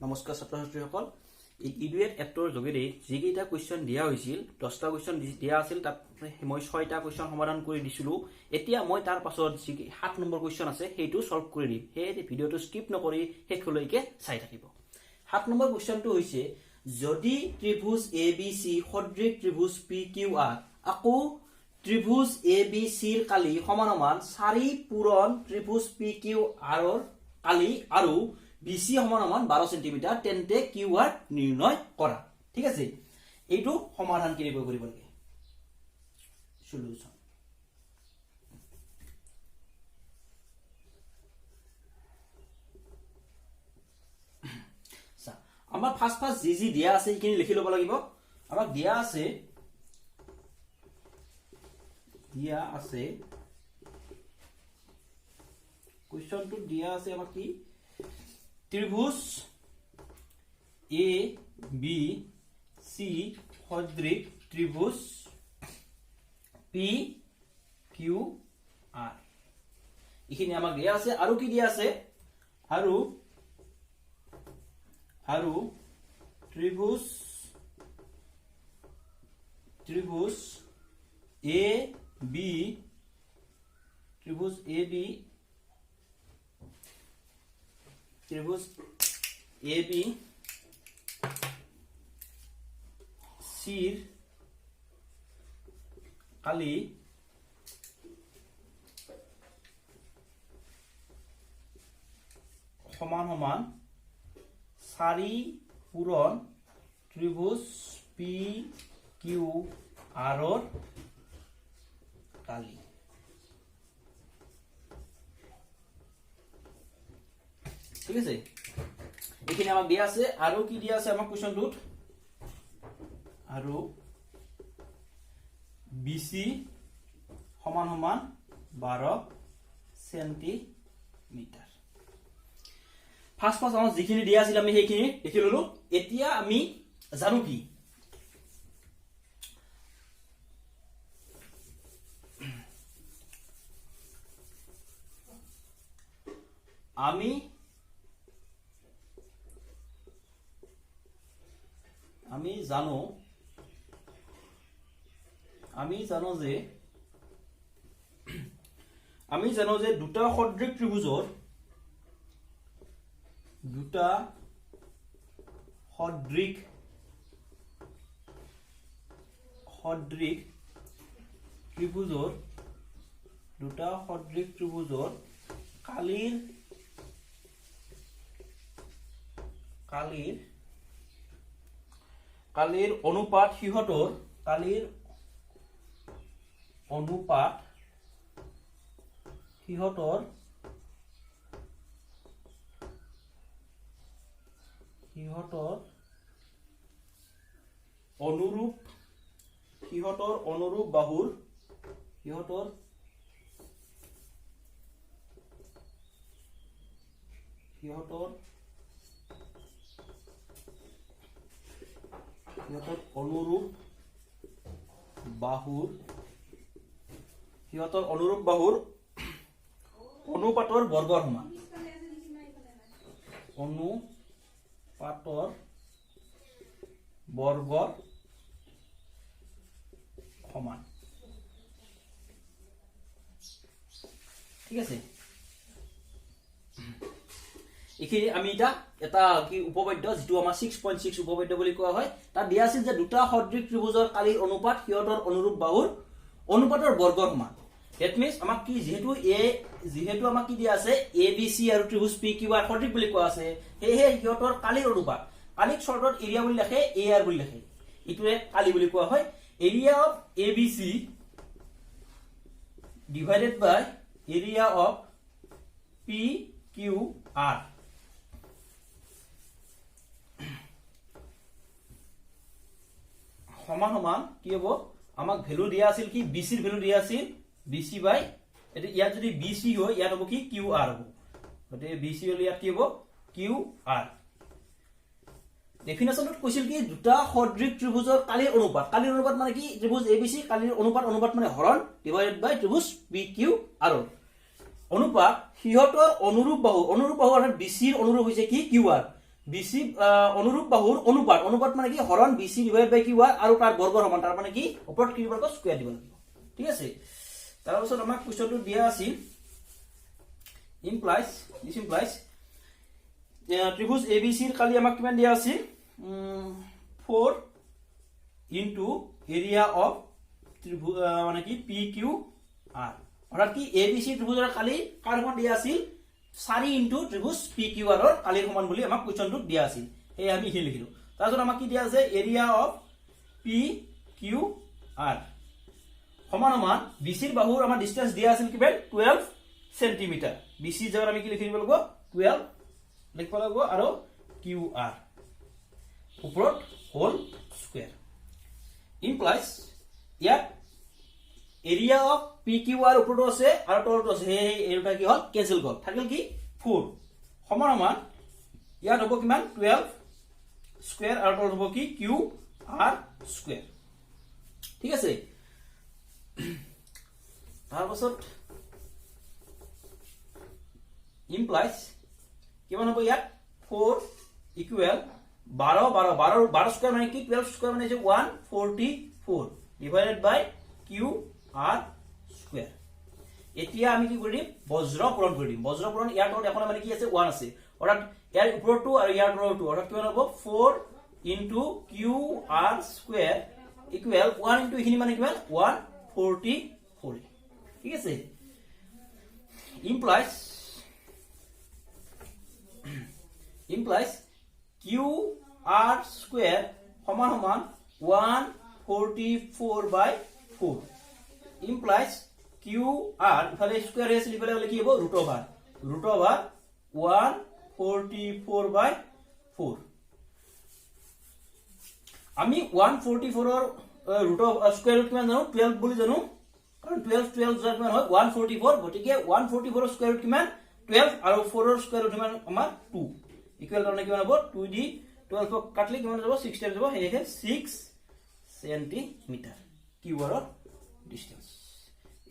নমস্কাৰ ছাত্ৰ ছাত্ৰীসকল এই ইডুৱেট এপটোৰ যোগেদি যিকেইটা কুৱেশ্যন দিয়া হৈছিল 10টা কুৱেশ্যন দিয়া আছিল তাত মই 6টা কুৱেশ্যন সমাধান কৰি দিছিলো এতিয়া মই তাৰ পাছত যি 7 নম্বৰ কুৱেশ্যন আছে সেইটো সলভ কৰি দিম সেই ভিডিওটো স্কিপ নকৰি শেষলৈকে চাই থাকিব 7 নম্বৰ কুৱেশ্যনটো হৈছে যদি ত্ৰিভুজ ABC সদৃশ ত্ৰিভুজ PQR আকৌ ত্ৰিভুজ ABC ৰ কালি সমান 4 পূৰণ ত্ৰিভুজ PQR ৰ কালি আৰু BC সমান 12 সেন্টিমিটাৰ তেন্তে QR নিৰ্ণয় কৰা ঠিক আছে এইটো সমাধান কিভাবে কৰিব লাগে সলিউশন সা আমাৰ ফার্স্ট যি দিয়া আছে এইখিনি লিখি লব লাগিব আমাক দিয়া আছে কোৱেশ্চনটো দিয়া আছে আমাক কি ত্ৰিভুজ A B C সদৃশ ত্ৰিভুজ P Q R এখানে আমাক দিয়া আছে আৰু কি দিয়া আছে আৰু ত্ৰিভুজ A B ত্ৰিভুজ AB ত্ৰিভুজ AB সিৰ কালি সমান 4 পূৰণ ত্ৰিভুজ PQR ৰ কালি ঠিক আছে এখানে আমাক দিয়া আছে আৰু কি দিয়া আছে আমাক কোৱেশ্চনটোত আৰু BC সমান 12 সেন্টিমিটার ফার্স্ট আমাক যিখিনি দিয়া আছিল আমি সেইখিনি লিখি ললো এতিয়া আমি জানো কি আমি জানো যে দুটা সদৃশ ত্ৰিভুজৰ দুটা সদৃশ ত্ৰিভুজৰ কালিৰ অনুপাত সিহঁতৰ অনুৰূপ বাহুৰ অনুপাতৰ বৰ্গৰ সমান ঠিক আছে এখিনি আমি এটা কি উপপাদ্য যেটো আমাৰ 6.6 উপপাদ্য বুলি কোৱা হয় তাত দিয়া আছিল যে দুটা সদৃশ ত্ৰিভুজৰ কালিৰ অনুপাত সিহঁতৰ অনুৰূপ বাহুৰ অনুপাতৰ বৰ্গৰ সমান that means আমাক কি যেহেতু আমাক কি দিয়া আছে ABC আৰু ত্ৰিভুজ PQR সদৃশ বুলি কোৱা আছে হেহে সিহঁতৰ কালিৰ অনুপাত কালিক শৰ্টত এৰিয়া বুলি লিখে AR বুলি লিখে ইটোৱে কালি বুলি কোৱা হয় area of ABC divided by area of PQR সমান কি হ'ব আমাক ভ্যালু দিয়া আছিল কি BC ৰ ভ্যালু দিয়া আছিল BC বাই এটা ইয়া যদি BC হয় ইয়া হ'ব কি QR হ'ব গতে BC হলে ইয়া কি হ'ব QR ডেফিনেশনত কৈছিল কি দুটা সদৃশ ত্ৰিভুজৰ কালিৰ অনুপাত মানে কি ত্ৰিভুজ ABC কালিৰ অনুপাত মানে হৰণ ডিভাইডেড বাই ত্ৰিভুজ PQR অনুপাত সিহঁতৰ অনুৰূপ বাহু অৰ্থাৎ BC ৰ অনুৰূপ হৈছে কি QR BC অনুৰূপ বাহুৰ অনুপাত মানে কি হৰণ BC ডিভাইড বাই কিউ আৰ আৰু তাৰ বৰ্গৰ সমান তাৰ মানে কি ওপৰত কিউ বৰ্গ স্কয়াৰ দিব লাগিব ঠিক আছে তাৰ পিছত আমাক কোৱেশ্চনটো দিয়া আছিল this implies ত্ৰিভুজ ABC ৰ কালি আমাক কিমান দিয়া আছিল 4 into area of ত্ৰিভুজ মানে কি PQR অৰ্থাৎ কি ABC ত্ৰিভুজৰ কালি কাৰ সমান দিয়া আছিল 4 into ত্ৰিভুজ PQR ৰ কালিৰ সমান বুলি আমাক কোৱেশ্চনটো দিয়া আছিল এই আমি হি লিখিলো তাৰপিছত আমাক কি দিয়া আছে area of PQR সমান BC ৰ বাহুৰ আমাৰ ডিসটেন্স দিয়া আছিল কিমান 12 সেন্টিমিটাৰ BC জাগাত আমি কি লিখি দিব লাগিব 12 লিখিব লাগিব আৰু QR ওপৰত হোল স্কয়াৰ implies ইয়াত area of PQR ওপৰটো আছে আৰু তলটো আছে এই এটা কি হল কেনসেল গল থাকিল কি 4 সমান ইয়াত হ'ব কিমান 12 স্কয়াৰ আৰু তলত হ'ব কি QR স্কয়াৰ ঠিক আছে তাৰ পাছত implies কিমান হ'ব ইয়াত 4 equal 12 স্কয়াৰ মানে কি 12 স্কয়াৰ মানে 144 divided by QR স্কয়াৰ এতিয়া আমি কি কৰিম বজ্ৰ পূৰণ কৰিম বজ্ৰ পূৰণ ইয়াৰ তলত এখন মানে কি আছে 1 আছে অৰ্থাৎ ইয়াৰ ওপৰটো আৰু ইয়াৰ তলটো অৰ্থাৎ কিমান হ'ব 4 into QR square equal 1 into ইখিনি মানে কিমান 144 ঠিক আছে implies QR square সমান 144 by 4 implies QR ইফালে স্কয়ার আছে লিখলে হলে কি হ'ব root over 144 by 4 আমি 144 ৰ root of square root কিমান জানো 12 বুলি জানো কাৰণ 12 যা কিমান হয় 144 গটিকে 144 ৰ স্কয়াৰ ৰুট কিমান 12 আৰু 4 ৰ স্কয়াৰ ৰুট কিমান আমাৰ 2 ইকুৱেল তাৰমানে কিমান হ'ব 2 দি 12 ক কাটলে কিমান যাব 6 টাইম যাব হেহে 6 সেন্টিমিটাৰ কিউৰৰ ডিসটেন্স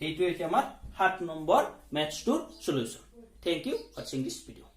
এইটো এতিয়া আমাৰ 7 নম্বৰ ম্যাথছ টুৰ solution thank you watching this video